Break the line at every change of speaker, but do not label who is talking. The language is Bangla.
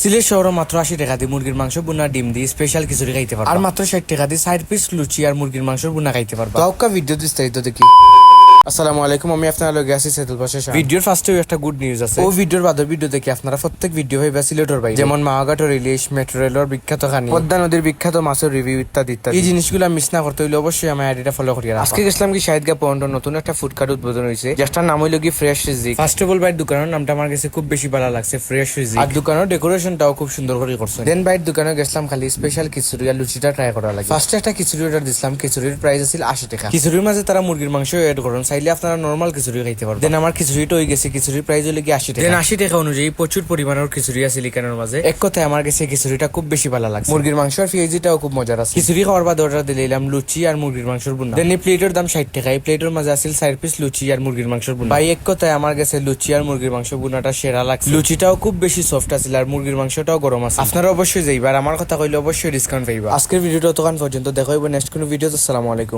সিলেট শহরে মাত্র 80 টাকা দিয়ে মুরগির মাংস বুনা ডিম দিয়ে স্পেশাল খিচুড়ি খাইতে পারবা আর মাত্র 60 টাকা দিয়ে 4 পিস লুচি আর মুরগির মাংস বুনা খাইতে পারবা। তো ভিডিও বিস্তারিত দেখি। আসসালামু আলাইকুম, আমি আপনার লগে আছি সেদুল পাশা। ভিডিওর ফার্স্টেও একটা গুড নিউজ আছে। ও ভিডিওর বাদের ভিডিও দেখি আপনারা প্রত্যেক ভিডিও ভাইবা সিলেটর ভাই, যেমন মাওয়াঘাটর ইলিশ, মেট্রো রেলের বিখ্যাত খানি, পদ্মা নদীর বিখ্যাত মাছের রিভিউ ইত্যাদি ইত্যাদি। এই জিনিসগুলো মিস না করতে হইলে অবশ্যই আমার আইডিটা ফলো করিয়া রাখবা। আজকে গেছিলাম কি শাহিদগাঁ পয়েন্টে নতুন একটা ফুডকার্ট উদ্বোধন হয়েছে, যেটার নাম হইলো কি ফ্রেশ রিজিক। ফার্স্ট অফ অল ভাই দোকানের নামটা আমার কাছে খুব বেশি ভালো লাগছে, ফ্রেশ রিজিক। আর দোকানের ডেকোরেশনটাও খুব সুন্দর করে করছে। দেন ভাই দোকানে গেছিলাম খালি স্পেশাল খিচুড়ি আর লুচিটা ট্রাই করা লাগে। ফার্স্টে একটা খিচুড়ি অর্ডার দিছিলাম, খিচুড়ির প্রাইস ছিল 80 টাকা। খিচুড়ির মাঝে তারা মুরগির মাংস এড করেন, চাইলে আপনারা নরমাল খিচুড়ি খাইতে পারবেন। দেন আমার খিচুড়িটা হয়ে গেছে, খিচুড়ির প্রাইস হলো কি 80 টাকা। দেন 80 টাকা অনুযায়ী প্রচুর পরিমাণের খিচুড়ি আছে লিখানোর মাঝে। এক কথায় আমার কাছে খিচুড়িটা খুব বেশি ভালো লাগছে। মুরগির মাংস আর পেঁয়াজিটাও খুব মজার আছে। খিচুড়ি খাওয়ার বাদ অর্ডার দিলাম লুচি আর মুরগির মাংসের বুনা। দেন এই প্লেটের দাম 60 টাকা। এই প্লেটের মাঝে আছিল 4 পিস লুচি আর মুরগির মাংসের বুনা। ভাই এক কথায় আমার কাছে লুচি আর মুরগির মাংস বুনাটা সেরা লাগছে। লুচিটাও খুব বেশি সফট আছিল আর মুরগির মাংসটাও গরম আছে। আপনারা অবশ্যই যাইবা, আর আমার কথা কইলে অবশ্যই ডিসকাউন্ট পাইবা। আজকের ভিডিওটা তখন পর্যন্ত দেখা হইব নেক্সট কোনো ভিডিওতে। আসসালামু আলাইকুম।